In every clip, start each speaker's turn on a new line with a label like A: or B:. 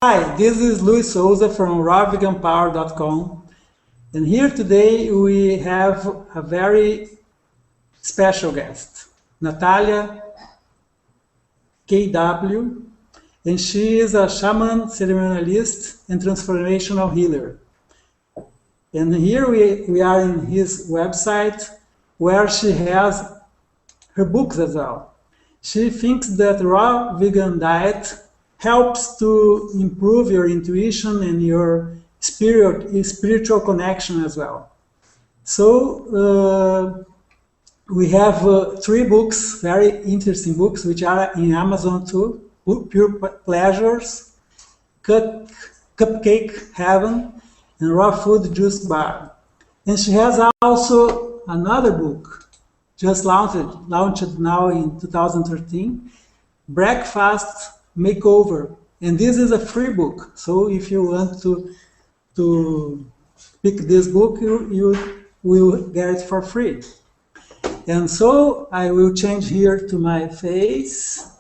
A: Hi, this is Luis Souza from rawveganpower.com, and here today we have a very special guest, Natalia KW, and she is a shaman, ceremonialist, and transformational healer. And here we are in his website where she has her books as well. She thinks that raw vegan diet helps to improve your intuition and your spiritual connection as well. So we have three books, very interesting books, which are in Amazon too. Pure Pleasures, Cupcake Heaven, and Raw Food Juice Bar. And she has also another book, just launched now in 2013, Breakfast Makeover. And this is a free book. So if you want to pick this book, you will get it for free. And so I will change here to my face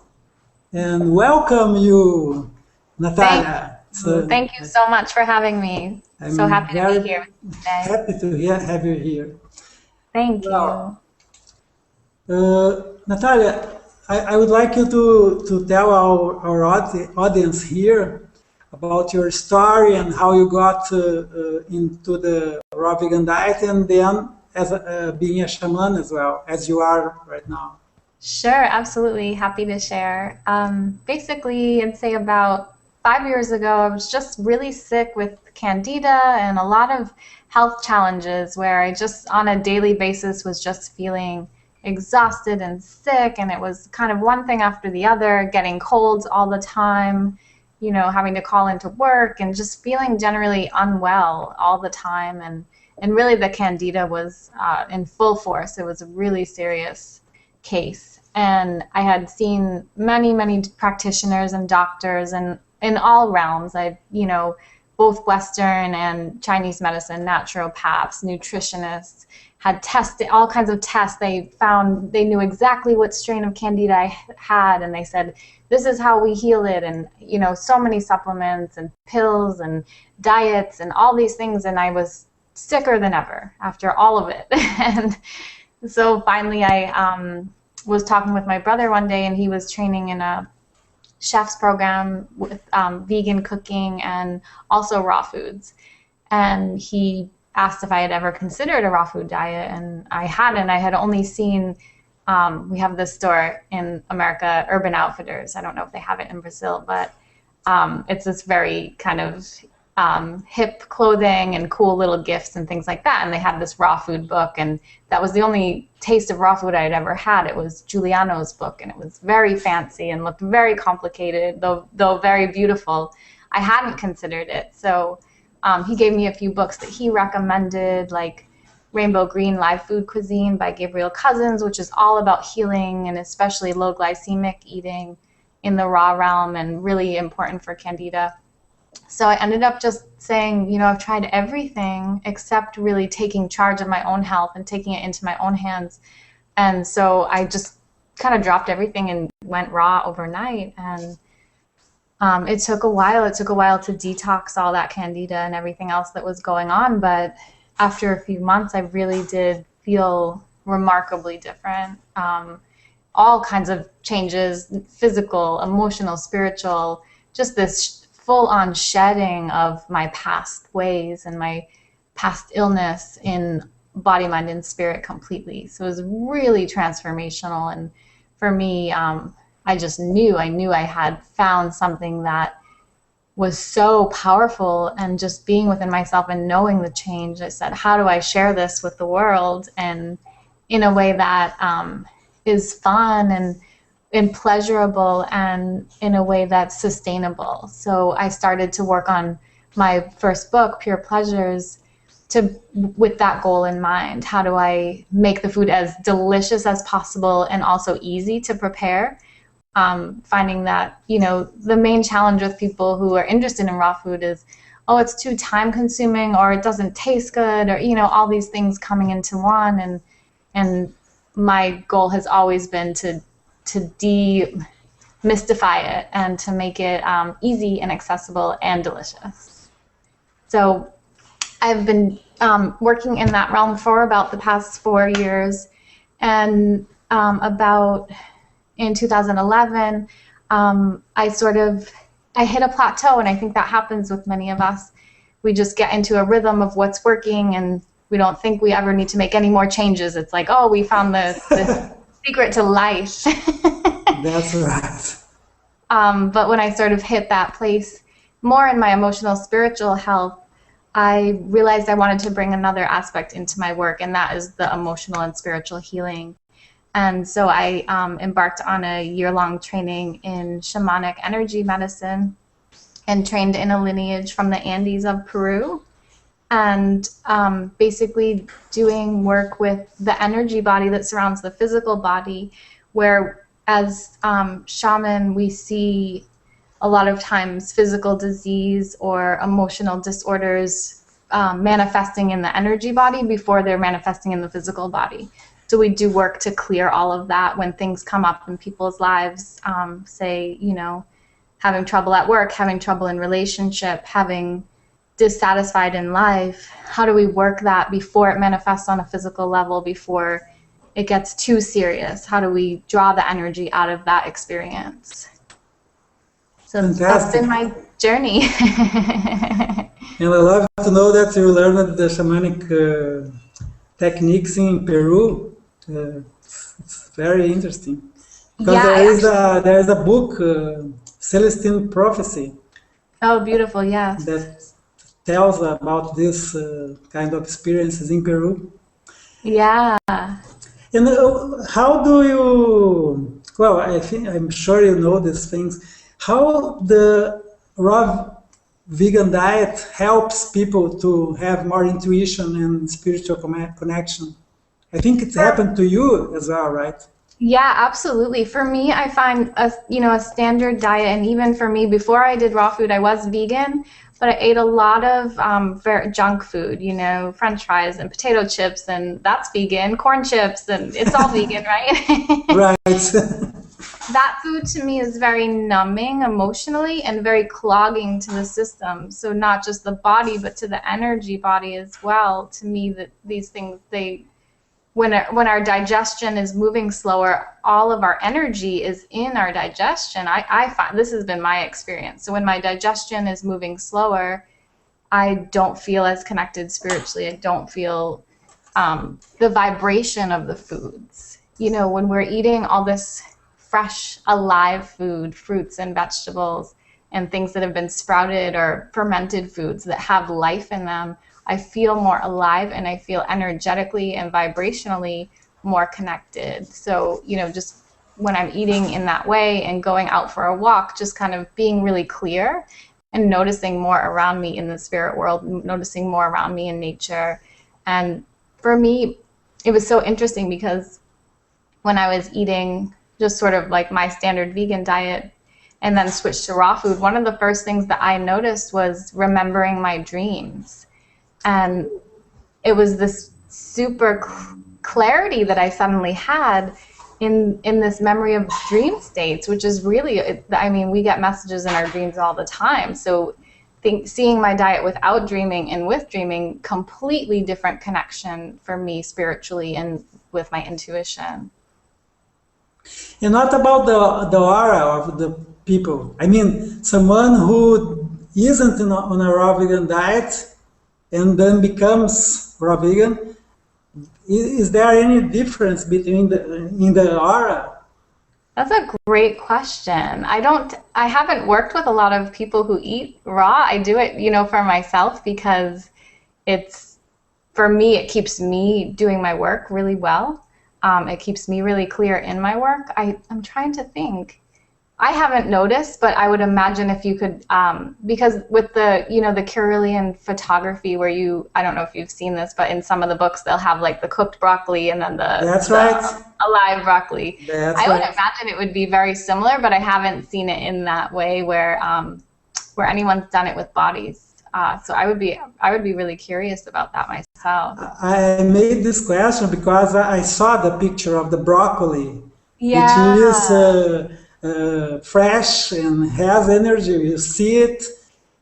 A: and welcome you, Natalia.
B: Thank you so much for having me. I'm so happy to be here today.
A: Happy to have you here.
B: Thank you.
A: Natalia, I would like you to tell our audience here about your story and how you got into the raw vegan diet, and then as being a shaman as well, as you are right now.
B: Sure, absolutely. Happy to share. Basically, I'd say about 5 years ago, I was just really sick with candida and a lot of health challenges where I just on a daily basis was just feeling exhausted and sick, and it was kind of one thing after the other, getting colds all the time, you know, having to call into work and just feeling generally unwell all the time. And really the candida was in full force. It was a really serious case. And I had seen many practitioners and doctors and in all realms. Both Western and Chinese medicine, naturopaths, nutritionists, had tested all kinds of tests. They found they knew exactly what strain of candida I had, and they said, this is how we heal it, and so many supplements and pills and diets and all these things, and I was sicker than ever after all of it. And so finally I was talking with my brother one day, and he was training in a chef's program with vegan cooking and also raw foods. And he asked if I had ever considered a raw food diet, and I hadn't. I had only seen, we have this store in America, Urban Outfitters. I don't know if they have it in Brazil, but it's this very kind of hip clothing and cool little gifts and things like that. And they had this raw food book, and that was the only taste of raw food I had ever had. It was Giuliano's book, and it was very fancy and looked very complicated, though very beautiful. I hadn't considered it. So he gave me a few books that he recommended, like Rainbow Green Live Food Cuisine by Gabriel Cousins, which is all about healing and especially low glycemic eating in the raw realm and really important for candida. So I ended up just saying, I've tried everything except really taking charge of my own health and taking it into my own hands. And so I just kind of dropped everything and went raw overnight. And it took a while. It took a while to detox all that candida and everything else that was going on. But after a few months, I really did feel remarkably different. All kinds of changes, physical, emotional, spiritual, just this full-on shedding of my past ways and my past illness in body, mind, and spirit completely. So it was really transformational. And for me, I just knew I had found something that was so powerful, and just being within myself and knowing the change, I said, how do I share this with the world and in a way that is fun and pleasurable and in a way that's sustainable. So I started to work on my first book, Pure Pleasures, with that goal in mind. How do I make the food as delicious as possible and also easy to prepare? Finding that, the main challenge with people who are interested in raw food is, oh, it's too time consuming, or it doesn't taste good, or, all these things coming into one. And my goal has always been to mystify it and to make it easy and accessible and delicious. So I've been working in that realm for about the past 4 years, and about in 2011, I hit a plateau, and I think that happens with many of us. We just get into a rhythm of what's working, and we don't think we ever need to make any more changes. It's like, oh, we found the secret to life.
A: That's right.
B: But when I sort of hit that place more in my emotional, spiritual health, I realized I wanted to bring another aspect into my work, and that is the emotional and spiritual healing. And so I embarked on a year-long training in shamanic energy medicine and trained in a lineage from the Andes of Peru, and basically doing work with the energy body that surrounds the physical body, where as shaman we see a lot of times physical disease or emotional disorders manifesting in the energy body before they're manifesting in the physical body. So we do work to clear all of that when things come up in people's lives, say, having trouble at work, having trouble in relationship, having dissatisfied in life. How do we work that before it manifests on a physical level, before it gets too serious? How do we draw the energy out of that experience? So that's been my journey.
A: And I love to know that you learned the shamanic techniques in Peru. It's very interesting. Because there is a book, Celestine Prophecy.
B: Oh, beautiful, yes.
A: That tells about this kind of experiences in Peru.
B: Yeah.
A: And how do you, well, I'm sure you know these things, how the raw vegan diet helps people to have more intuition and spiritual connection? I think it's happened to you as well, right?
B: Yeah, absolutely. For me, I find a standard diet, and even for me, before I did raw food, I was vegan, but I ate a lot of junk food, French fries and potato chips, and that's vegan, corn chips, and it's all vegan, right?
A: Right.
B: That food to me is very numbing emotionally and very clogging to the system. So not just the body, but to the energy body as well. To me, that these things, when our digestion is moving slower, all of our energy is in our digestion. I find this has been my experience. So when my digestion is moving slower, I don't feel as connected spiritually. I don't feel the vibration of the foods. When we're eating all this fresh, alive food, fruits and vegetables, and things that have been sprouted or fermented foods that have life in them, I feel more alive, and I feel energetically and vibrationally more connected. So, just when I'm eating in that way and going out for a walk, just kind of being really clear and noticing more around me in the spirit world, noticing more around me in nature. And for me, it was so interesting because when I was eating just sort of like my standard vegan diet and then switched to raw food, one of the first things that I noticed was remembering my dreams. And it was this super clarity that I suddenly had in this memory of dream states, which is really, we get messages in our dreams all the time. So seeing my diet without dreaming and with dreaming, completely different connection for me spiritually and with my intuition.
A: And what about the aura of the people? Someone who isn't on a raw vegan diet and then becomes raw vegan, is there any difference between in the aura?
B: That's a great question. I haven't worked with a lot of people who eat raw. I do it, for myself because for me, it keeps me doing my work really well. It keeps me really clear in my work. I'm trying to think. I haven't noticed, but I would imagine if you could, because with the Carillion photography where I don't know if you've seen this, but in some of the books, they'll have like the cooked broccoli and then the alive broccoli. I would imagine it would be very similar, but I haven't seen it in that way where anyone's done it with bodies. So I would be really curious about that myself.
A: I made this question because I saw the picture of the broccoli.
B: Yeah.
A: It is fresh and has energy. You see it,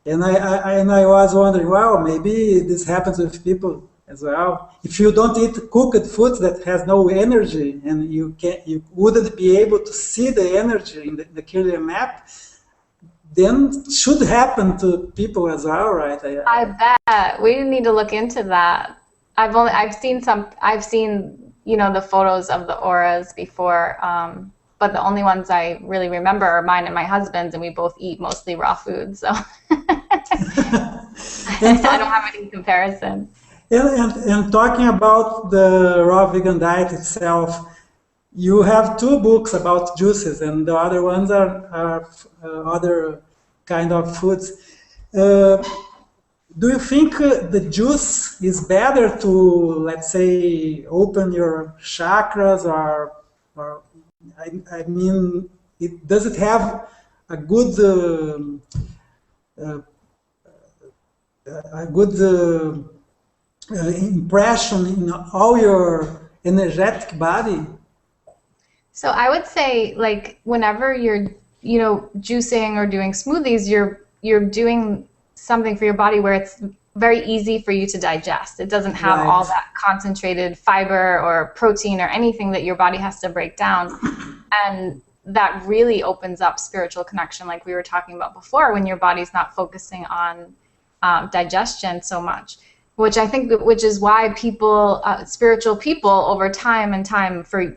A: and I was wondering, wow, maybe this happens with people as well. If you don't eat cooked food that has no energy, and you wouldn't be able to see the energy in the Kirlian map, then it should happen to people as well, right?
B: I bet we need to look into that. I've seen the photos of the auras before, but the only ones I really remember are mine and my husband's, and we both eat mostly raw food, so I don't have any comparison.
A: And talking about the raw vegan diet itself, you have two books about juices, and the other ones are other kind of foods. Do you think the juice is better to, let's say, open your chakras, or I mean, does it have a good impression in all your energetic body?
B: So I would say, like, whenever you're, juicing or doing smoothies, you're doing something for your body where it's very easy for you to digest. It doesn't have all that concentrated fiber or protein or anything that your body has to break down. And that really opens up spiritual connection, like we were talking about before, when your body's not focusing on digestion so much. Which is why people, spiritual people, over time and time for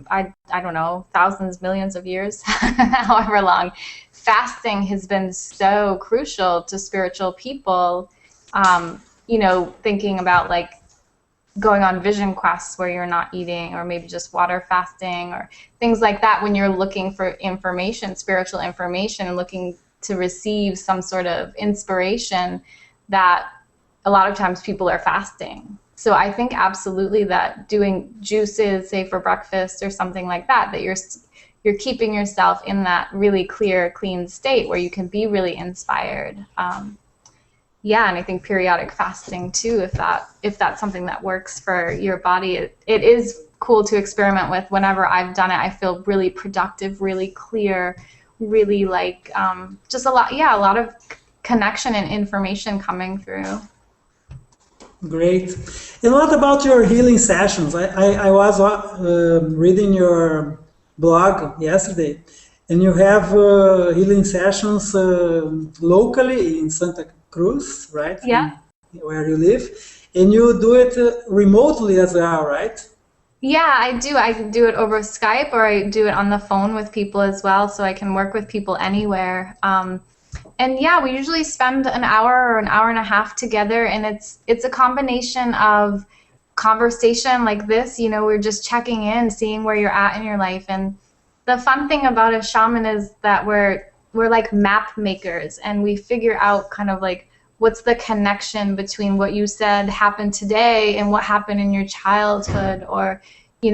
B: I don't know, thousands, millions of years, however long, fasting has been so crucial to spiritual people. Thinking about like going on vision quests where you're not eating, or maybe just water fasting or things like that, when you're looking for information, spiritual information, and looking to receive some sort of inspiration, that a lot of times people are fasting. So I think absolutely that doing juices, say for breakfast or something like that, that you're keeping yourself in that really clear, clean state where you can be really inspired. And I think periodic fasting too, if that's something that works for your body, it is cool to experiment with. Whenever I've done it, I feel really productive, really clear, really like just a lot of connection and information coming through.
A: Great. And what about your healing sessions? I was reading your blog yesterday, and you have healing sessions locally in Santa Cruz, right?
B: Yeah.
A: Where you live, and you do it remotely as well, right?
B: Yeah, I do. I do it over Skype, or I do it on the phone with people as well, so I can work with people anywhere. And yeah, we usually spend an hour or an hour and a half together, and it's a combination of conversation like this. We're just checking in, seeing where you're at in your life. And the fun thing about a shaman is that we're like map makers, and we figure out kind of like what's the connection between what you said happened today and what happened in your childhood, or you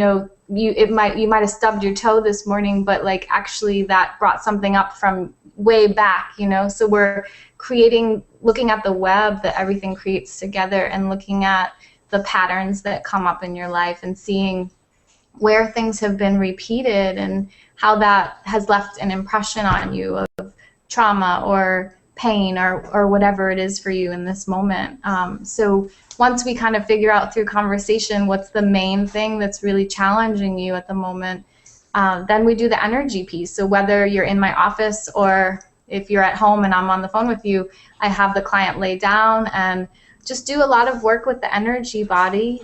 B: might have stubbed your toe this morning, but like actually that brought something up from way back, so we're looking at the web that everything creates together, and looking at the patterns that come up in your life, and seeing where things have been repeated and how that has left an impression on you of trauma or pain or whatever it is for you in this moment. So once we kind of figure out through conversation what's the main thing that's really challenging you at the moment, then we do the energy piece. So whether you're in my office or if you're at home and I'm on the phone with you, I have the client lay down and just do a lot of work with the energy body,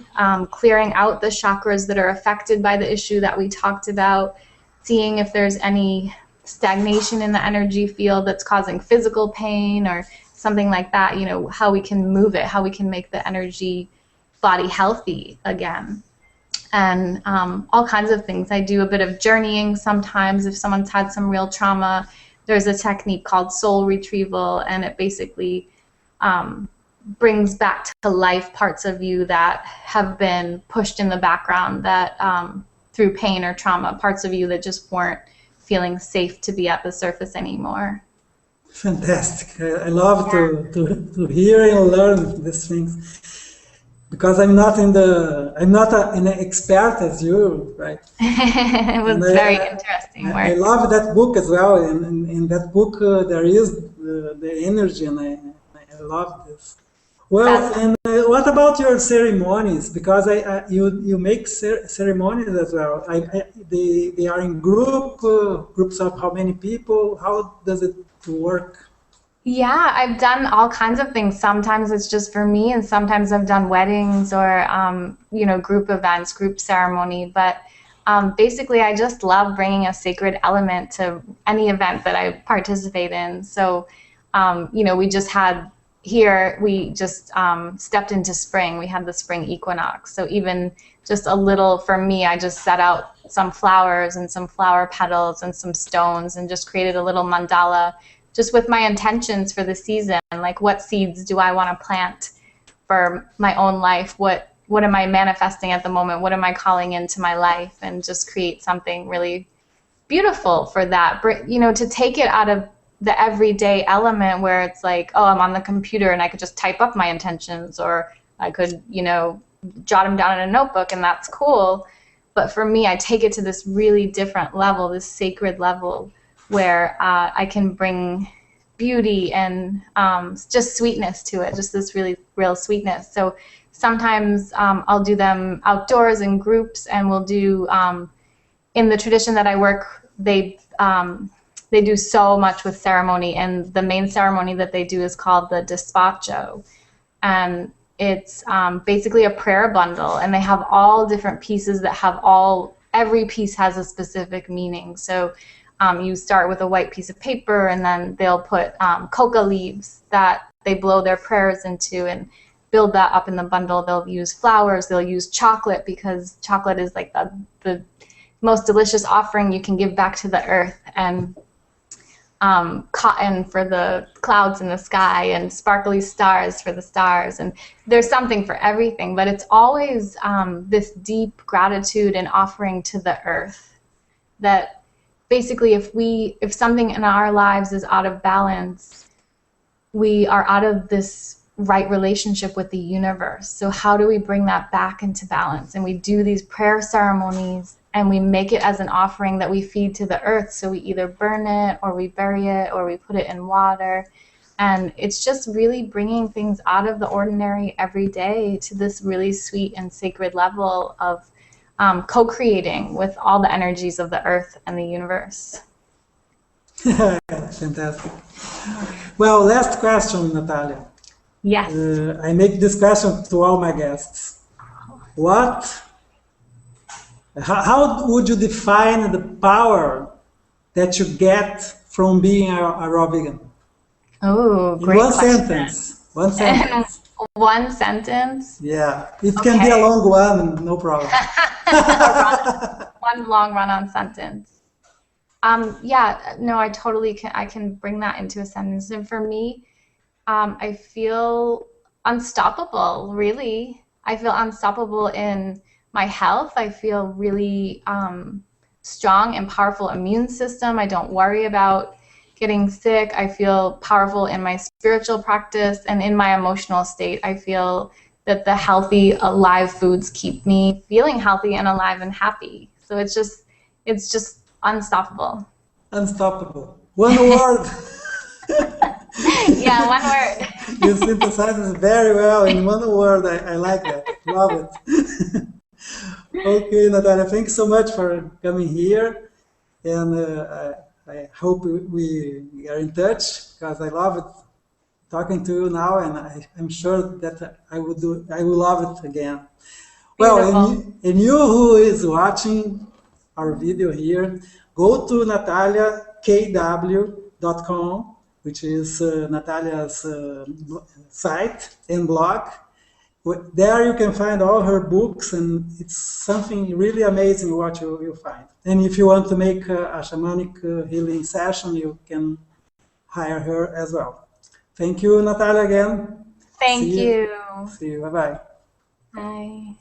B: clearing out the chakras that are affected by the issue that we talked about, seeing if there's any stagnation in the energy field that's causing physical pain or something like that, how we can move it, how we can make the energy body healthy again. And all kinds of things. I do a bit of journeying sometimes if someone's had some real trauma. There's a technique called soul retrieval, and it basically brings back to life parts of you that have been pushed in the background, that through pain or trauma, parts of you that just weren't feeling safe to be at the surface anymore.
A: Fantastic. I love to hear and learn these things. because I'm not an expert as you, right?
B: It was very interesting work.
A: I love that book as well. In that book, there is the energy, and I love this. Well, and what about your ceremonies? Because you make ceremonies as well. They are in groups of how many people? How does it work?
B: Yeah, I've done all kinds of things. Sometimes it's just for me, and sometimes I've done weddings or, group events, group ceremony. But basically, I just love bringing a sacred element to any event that I participate in. So, we just had here, we just stepped into spring. We had the spring equinox. So even just a little, for me, I just set out some flowers and some flower petals and some stones and just created a little mandala just with my intentions for the season, like what seeds do I want to plant for my own life? What am I manifesting at the moment? What am I calling into my life? And just create something really beautiful for that. To take it out of the everyday element where it's like, oh, I'm on the computer and I could just type up my intentions, or I could, jot them down in a notebook, and that's cool. But for me, I take it to this really different level, this sacred level, where I can bring beauty and just sweetness to it, just this really real sweetness. So sometimes I'll do them outdoors in groups, and we'll do, in the tradition that I work, they do so much with ceremony, and the main ceremony that they do is called the despacho. And it's basically a prayer bundle, and they have all different pieces that have every piece has a specific meaning. So you start with a white piece of paper, and then they'll put coca leaves that they blow their prayers into and build that up in the bundle. They'll use flowers. They'll use chocolate, because chocolate is like the most delicious offering you can give back to the earth, and cotton for the clouds in the sky, and sparkly stars for the stars. And there's something for everything, but it's always this deep gratitude and offering to the earth, that basically, if something in our lives is out of balance, we are out of this right relationship with the universe. So how do we bring that back into balance? And we do these prayer ceremonies, and we make it as an offering that we feed to the earth. So we either burn it, or we bury it, or we put it in water. And it's just really bringing things out of the ordinary every day to this really sweet and sacred level of co-creating with all the energies of the earth and the universe.
A: Fantastic. Well, last question, Natalia.
B: Yes.
A: I make this question to all my guests. How would you define the power that you get from being a raw vegan?
B: Oh, great question.
A: One sentence.
B: One sentence?
A: Yeah, it can be a long one, no problem.
B: One long run-on sentence. I totally can. I can bring that into a sentence. And for me, I feel unstoppable, really. I feel unstoppable in my health. I feel really strong and powerful immune system. I don't worry about getting sick. I feel powerful in my spiritual practice, and in my emotional state. I feel that the healthy, alive foods keep me feeling healthy and alive and happy. So it's just unstoppable.
A: Unstoppable. One word.
B: Yeah, one word.
A: You synthesize it very well in one word. I like that. Love it. Okay, Natalia, thanks so much for coming here. And I hope we are in touch, because I love it talking to you now, and I'm sure that I will love it again. Well, and you who is watching our video here, go to nataliakw.com, which is Natalia's site and blog. There you can find all her books, and it's something really amazing what you'll find. And if you want to make a shamanic healing session, you can hire her as well. Thank you, Natalia, again.
B: Thank you.
A: See you. Bye-bye.
B: Bye.